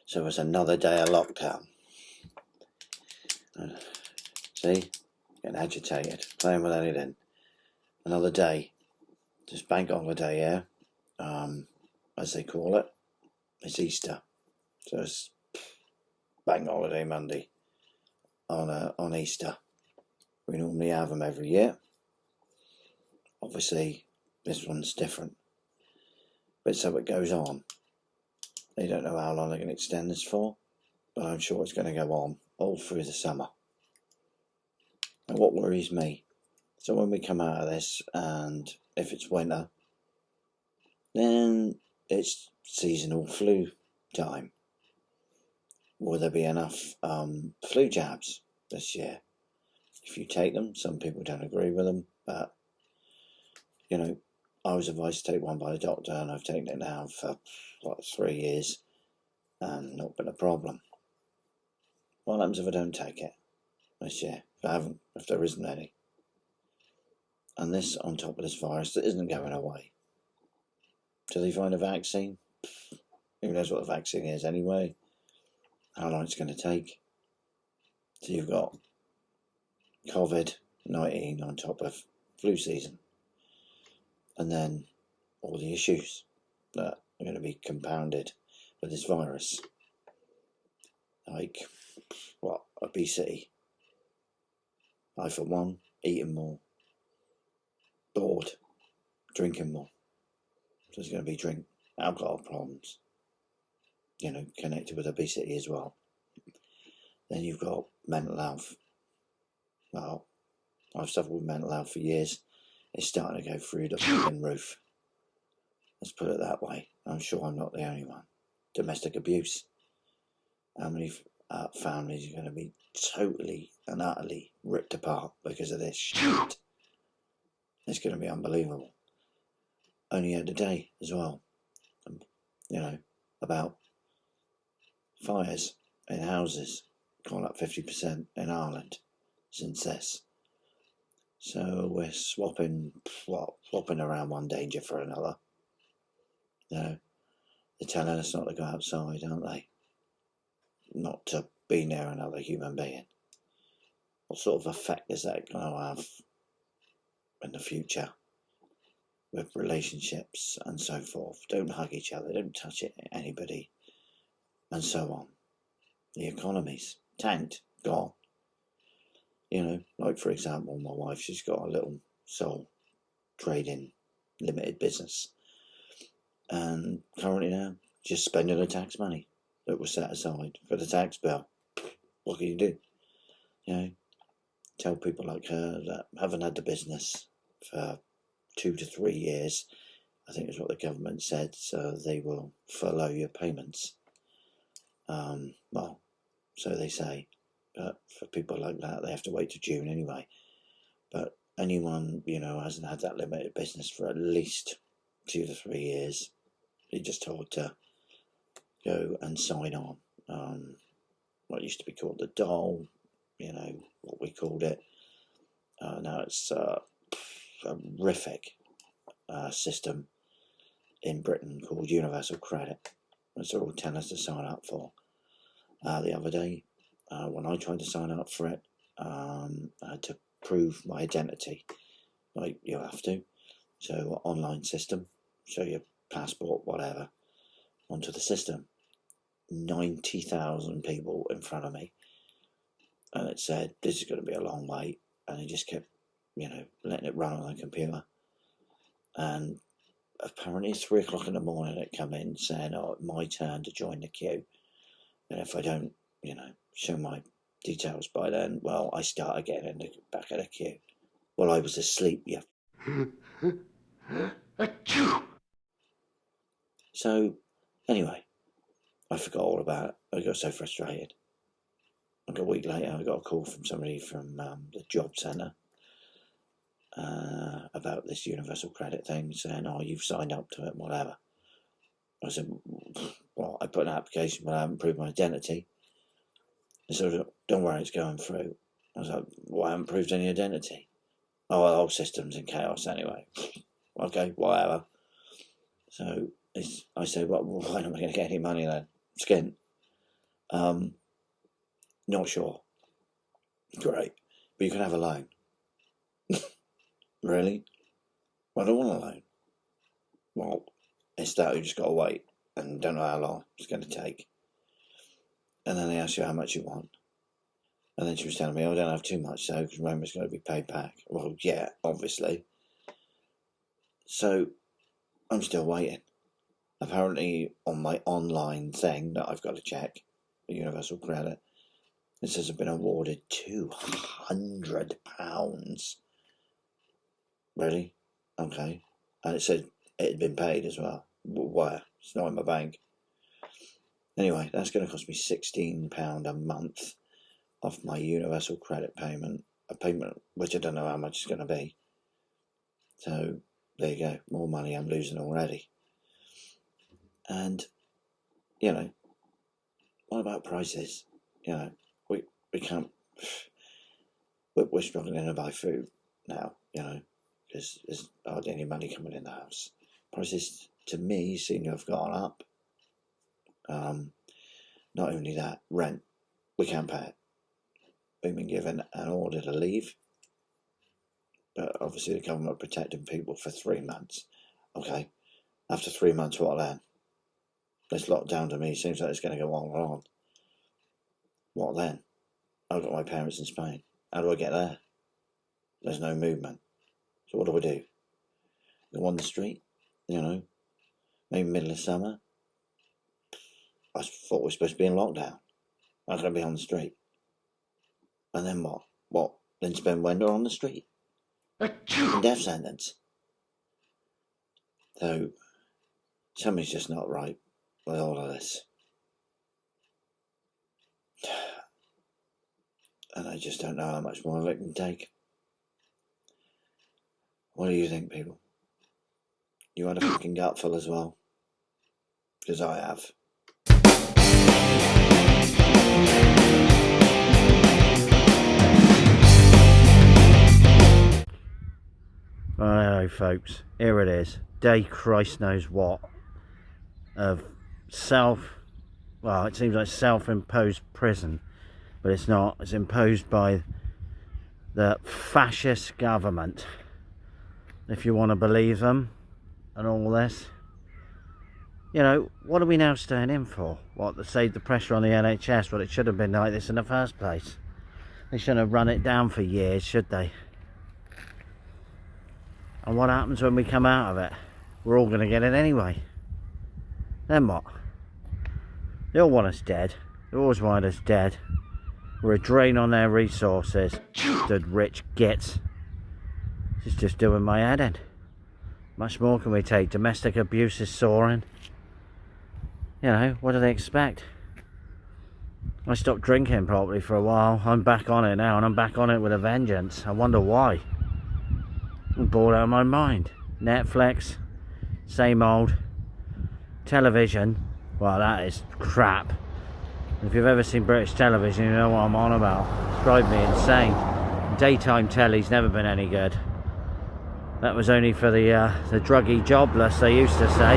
So it's another day of lockdown. See? Getting agitated, playing with anything. Another day. Just bank holiday, yeah? As they call it. It's Easter. So it's bank holiday Monday on Easter. We normally have them every year. Obviously, this one's different. But so it goes on. They don't know how long they can extend this for, but I'm sure it's going to go on all through the summer. And what worries me, so when we come out of this, and if it's winter, then it's seasonal flu time. Will there be enough flu jabs this year? If you take them, some people don't agree with them, but, you know, I was advised to take one by the doctor, and I've taken it now for, 3 years, and not been a problem. What happens if I don't take it this year? If there isn't any? And this on top of this virus that isn't going away. Do they find a vaccine? Who knows what the vaccine is anyway? How long it's going to take? So you've got COVID-19 on top of flu season. And then all the issues that are going to be compounded with this virus. Like, obesity. I, for one, eating more. Bored. Drinking more. So there's going to be alcohol problems. Connected with obesity as well. Then you've got mental health. Well, I've suffered with mental health for years. It's starting to go through the fucking roof. Let's put it that way. I'm sure I'm not the only one. Domestic abuse. How many families are going to be totally and utterly ripped apart because of this shit? It's going to be unbelievable. Only today as well. About fires in houses gone up 50% in Ireland since this. So we're swapping around one danger for another. They're telling us not to go outside, aren't they? Not to be near another human being. What sort of effect is that going to have in the future with relationships and so forth? Don't hug each other, don't touch anybody, and so on. The economy's tanked, gone. Like for example, my wife, she's got a little sole trading limited business, and currently now just spending the tax money that was set aside for the tax bill. What can you do? Tell people like her that haven't had the business for 2 to 3 years, I think is what the government said, so they will furlough your payments. So they say. But for people like that, they have to wait to June anyway. But anyone, hasn't had that limited business for at least 2 to 3 years, you're just told to go and sign on. What used to be called the dole, what we called it. Now it's a horrific system in Britain called Universal Credit, which they're all telling us to sign up for. The other day, when I tried to sign up for it, I had to prove my identity, like you have to. So online system, show your passport, whatever, onto the system. 90,000 people in front of me, and it said this is going to be a long wait, and it just kept, letting it run on the computer. And apparently 3 o'clock in the morning it come in saying, my turn to join the queue, and if I don't, show my details by then, well, I start again in the back of the queue. Well, I was asleep, yeah. So, anyway, I forgot all about it. I got so frustrated. Like a week later, I got a call from somebody from the job centre about this universal credit thing, saying, you've signed up to it, whatever. I said, well, I put an application, but I haven't proved my identity. They said, don't worry, it's going through. I was like, well, I haven't proved any identity. Oh, well, the whole system's in chaos anyway. Okay, whatever. So I said, well, why am I going to get any money then? Skint. Not sure. Great. But you can have a loan. Really? Well, I don't want a loan. Well, it's that you just got to wait and don't know how long it's going to take. And then they ask you how much you want. And then she was telling me, I don't have too much, so, because remember it's going to be paid back. Well, yeah, obviously. So, I'm still waiting. Apparently, on my online thing that I've got to check, the Universal Credit, it says I've been awarded £200. Really? Okay. And it said it had been paid as well. Where? It's not in my bank. Anyway, that's going to cost me £16 a month off my Universal Credit payment. A payment which I don't know how much it's going to be. So, there you go. More money I'm losing already. And, you know, what about prices? You know, we can't... We're struggling to buy food now, you know, because there's hardly any money coming in the house. Prices, to me, seem to have gone up. Not only that, rent, we can't pay it. We've been given an order to leave, but obviously the government are protecting people for 3 months. Okay, after 3 months, what then? This lockdown to me seems like it's going to go on and on. What then? I've got my parents in Spain. How do I get there? There's no movement. So what do? Go on the street, you know, maybe middle of summer. I thought we were supposed to be in lockdown. I'm going to be on the street. And then what? What? Then spend winter on the street? Death sentence. So, something's just not right with all of this. And I just don't know how much more of it can take. What do you think, people? You had a fucking gutful as well? Because I have. Hello folks, here it is, day Christ knows what of it seems like self-imposed prison, but it's not. It's imposed by the fascist government, if you want to believe them, and all this. You know, what are we now staying in for? What, to save the pressure on the NHS? Well, it should have been like this in the first place. They shouldn't have run it down for years, should they? And what happens when we come out of it? We're all going to get it anyway. Then what? They all want us dead. They always wanted us dead. We're a drain on their resources. The rich gits. This is just doing my head in. Much more can we take? Domestic abuse is soaring. You know, what do they expect? I stopped drinking properly for a while. I'm back on it now, and I'm back on it with a vengeance. I wonder why. I'm bored out of my mind. Netflix, same old. Television, well, that is crap. If you've ever seen British television, you know what I'm on about. It's driving me insane. Daytime telly's never been any good. That was only for the druggy jobless, they used to say.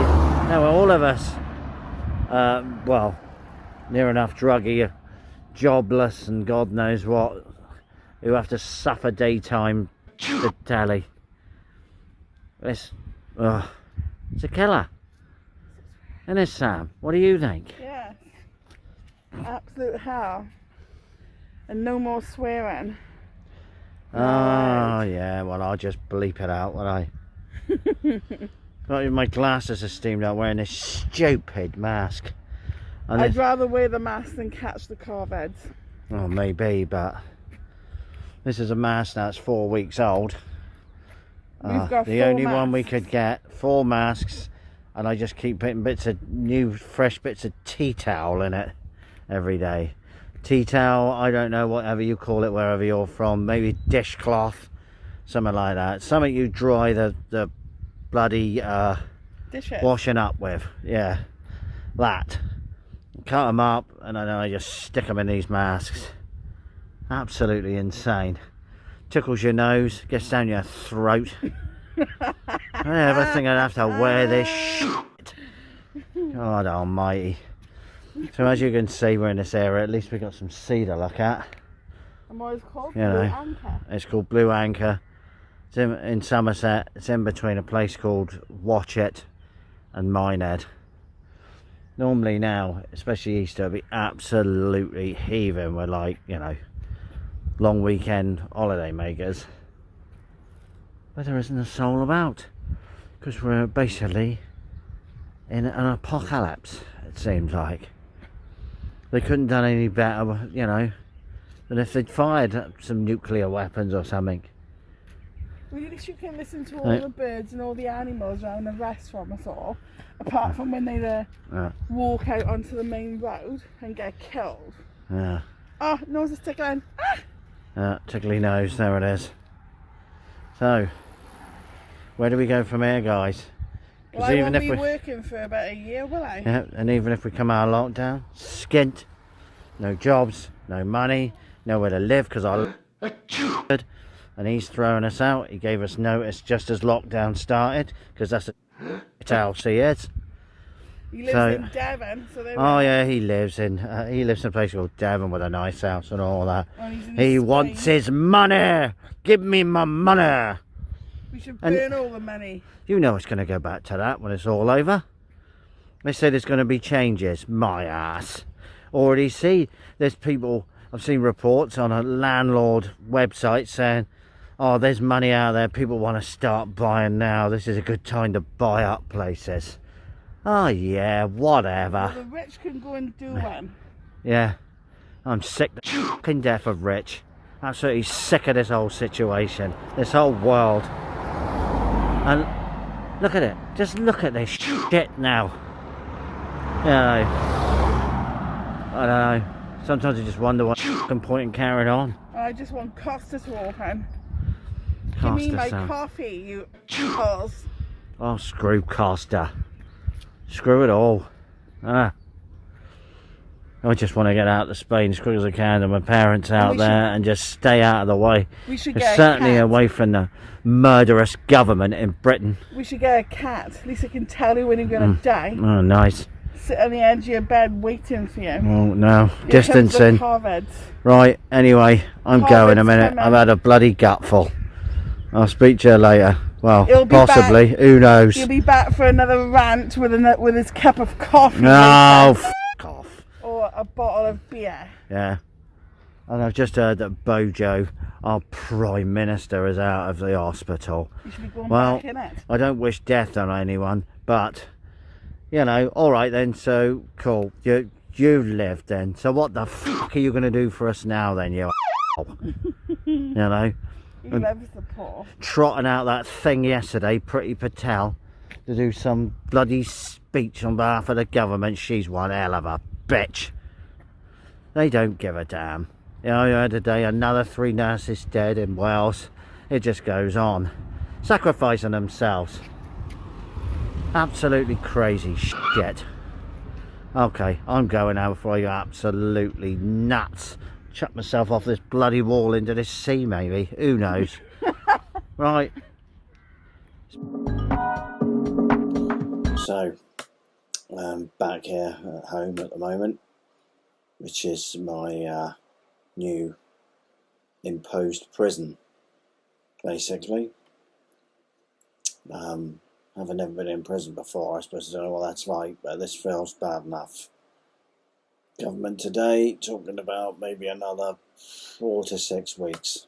No, all of us, well, near enough druggy, jobless, and God knows what, who have to suffer daytime the telly. It's a killer. Isn't it, Sam? What do you think? Yes. Absolute hell. And no more swearing. Oh, yeah, well, I'll just bleep it out, won't I? Not even my glasses are steamed out wearing this stupid mask. And I'd rather wear the mask than catch the COVID. Oh, maybe, but this is a mask that's 4 weeks old. We've got the only one we could get, 4 masks, and I just keep putting bits of new, fresh bits of tea towel in it every day. Tea towel, I don't know, whatever you call it, wherever you're from, maybe dishcloth, something like that. Something you dry the bloody dishes washing up with, yeah, that. Cut them up, and then I just stick them in these masks. Absolutely insane. Tickles your nose, gets down your throat. I never think I'd have to wear this shit. God almighty. So as you can see, we're in this area. At least we got some sea to look at. And what is it called? You Blue know, Anchor. it's called Blue Anchor. It's in Somerset. It's in between a place called Watchet and Minehead. Normally now, especially Easter, it'll be absolutely heaving with, like, you know, long weekend holiday makers. But there isn't a soul about, because we're basically in an apocalypse, it seems like. They couldn't have done any better, you know, than if they'd fired some nuclear weapons or something. Well, at least you can listen to all the birds and all the animals around the restaurant, that's all. Apart from when they walk out onto the main road and get killed. Yeah. Oh, nose is tickling. Ah! Tickly nose, there it is. So, where do we go from here, guys? Well, I won't be working for about a year, will I? Yeah, and even if we come out of lockdown, skint, no jobs, no money, nowhere to live, because I and he's throwing us out. He gave us notice just as lockdown started, because that's how he is. He lives in Devon, so there yeah, he lives in a place called Devon with a nice house and all that. And he wants his money. Give me my money. We should burn all the money. You know it's going to go back to that when it's all over. They say there's going to be changes. My ass. Already see, there's people, I've seen reports on a landlord website saying, oh, there's money out there. People want to start buying now. This is a good time to buy up places. Oh, yeah, whatever. Well, the rich can go and do one. Yeah. I'm sick to fucking death of rich. Absolutely sick of this whole situation. This whole world. And look at it. Just look at this shit now. You know, I don't know. Sometimes I just wonder what fucking point in carrying on. I just want Costa to open. Give Costa, me my son. coffee, you assholes. Oh, screw Costa. Screw it all. I just want to get out to Spain as quick as I can, and my parents out there, and just stay out of the way. We should get certainly a cat. Away from the murderous government in Britain. We should get a cat. At least I can tell you when you're going to die. Oh, nice. Sit on the edge of your bed waiting for you. Oh, no. Distancing. Right, anyway, I'm going a minute. I've had a bloody gutful. I'll speak to you later. Well, possibly. Back. Who knows? He'll be back for another rant with his cup of coffee. No, f*** off. Or a bottle of beer. Yeah. And I've just heard that Bojo, our Prime Minister, is out of the hospital. You should be going back in it. I don't wish death on anyone, but, you know, alright then, so, cool. You lived then. So what the fuck are you going to do for us now then, you You know? He loves the poor. Trotting out that thing yesterday, Priti Patel, to do some bloody speech on behalf of the government. She's one hell of a bitch. They don't give a damn. You know, I heard today another 3 nurses dead in Wales. It just goes on. Sacrificing themselves. Absolutely crazy shit. Okay, I'm going now before I go absolutely nuts. Chuck myself off this bloody wall into this sea, maybe. Who knows? Right. So, I'm back here at home at the moment, which is my new imposed prison, basically. I've never been in prison before. I suppose I don't know what that's like, but this feels bad enough. Government today talking about maybe another 4 to 6 weeks.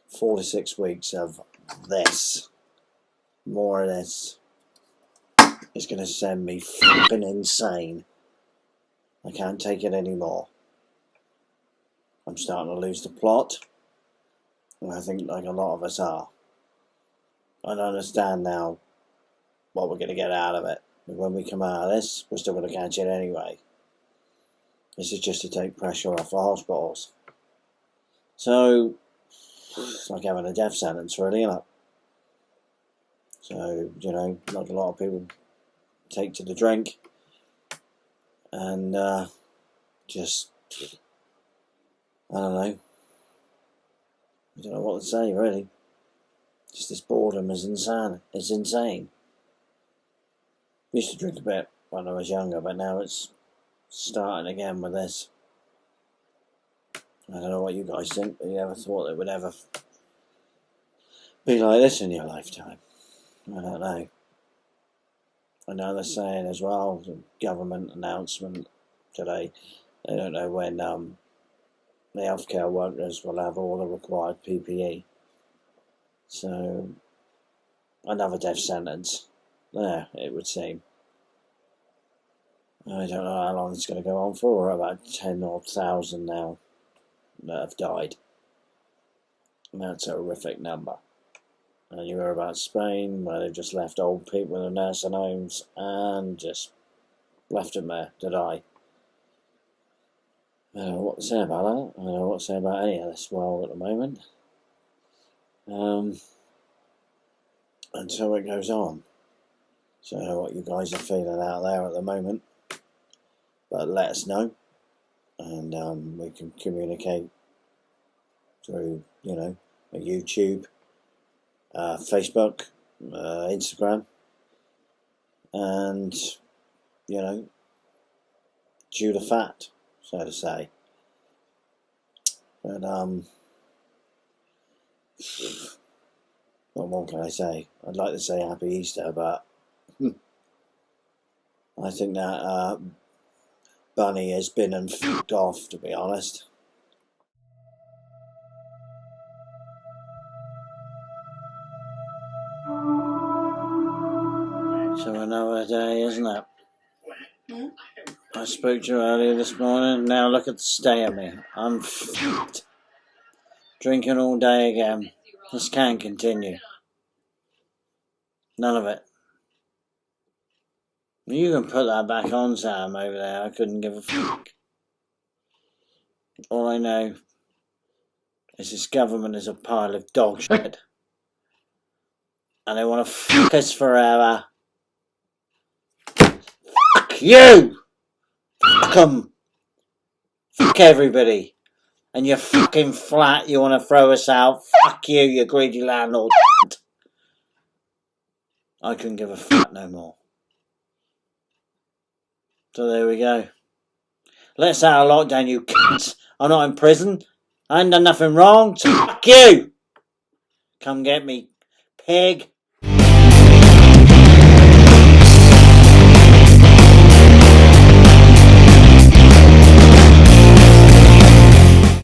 4 to 6 weeks of this. More of this. It's going to send me fucking insane. I can't take it anymore. I'm starting to lose the plot. And I think like a lot of us are. I don't understand now what we're going to get out of it. But when we come out of this, we're still going to catch it anyway. This is just to take pressure off the hospitals. So, it's like having a death sentence, really, isn't it? So, you know, like a lot of people take to the drink. And, just, I don't know. I don't know what to say, really. Just this boredom is insane. It's insane. I used to drink a bit when I was younger, but now it's starting again with this. I don't know what you guys think, but you ever thought it would ever be like this in your lifetime? I don't know. I know they're saying as well, the government announcement today, they don't know when the healthcare workers will have all the required PPE. So, another death sentence there, it would seem. I don't know how long it's going to go on for. We're about 10,000 now that have died. And that's a horrific number. And you hear about Spain, where they've just left old people in the nursing homes and just left them there to die. I don't know what to say about that. I don't know what to say about any of this world at the moment. And so it goes on. So I don't know what you guys are feeling out there at the moment. But let us know. And we can communicate through, YouTube, Facebook, Instagram, and, chew the fat, so to say. But, what more can I say? I'd like to say Happy Easter, but I think that Bunny has been and f***ed off, to be honest. So another day, isn't it? I spoke to you earlier this morning. Now look at the state of me. I'm f***ed. Drinking all day again. This can't continue. None of it. You can put that back on, Sam, over there. I couldn't give a fuck. All I know is this government is a pile of dog shit. And they want to fuck us forever. Fuck you! Fuck 'em. Fuck everybody. And you're fucking flat, you want to throw us out. Fuck you, you greedy landlord. I couldn't give a fuck no more. So there we go. Let's out of lockdown, you cunts. I'm not in prison. I ain't done nothing wrong, so fuck you. Come get me, pig.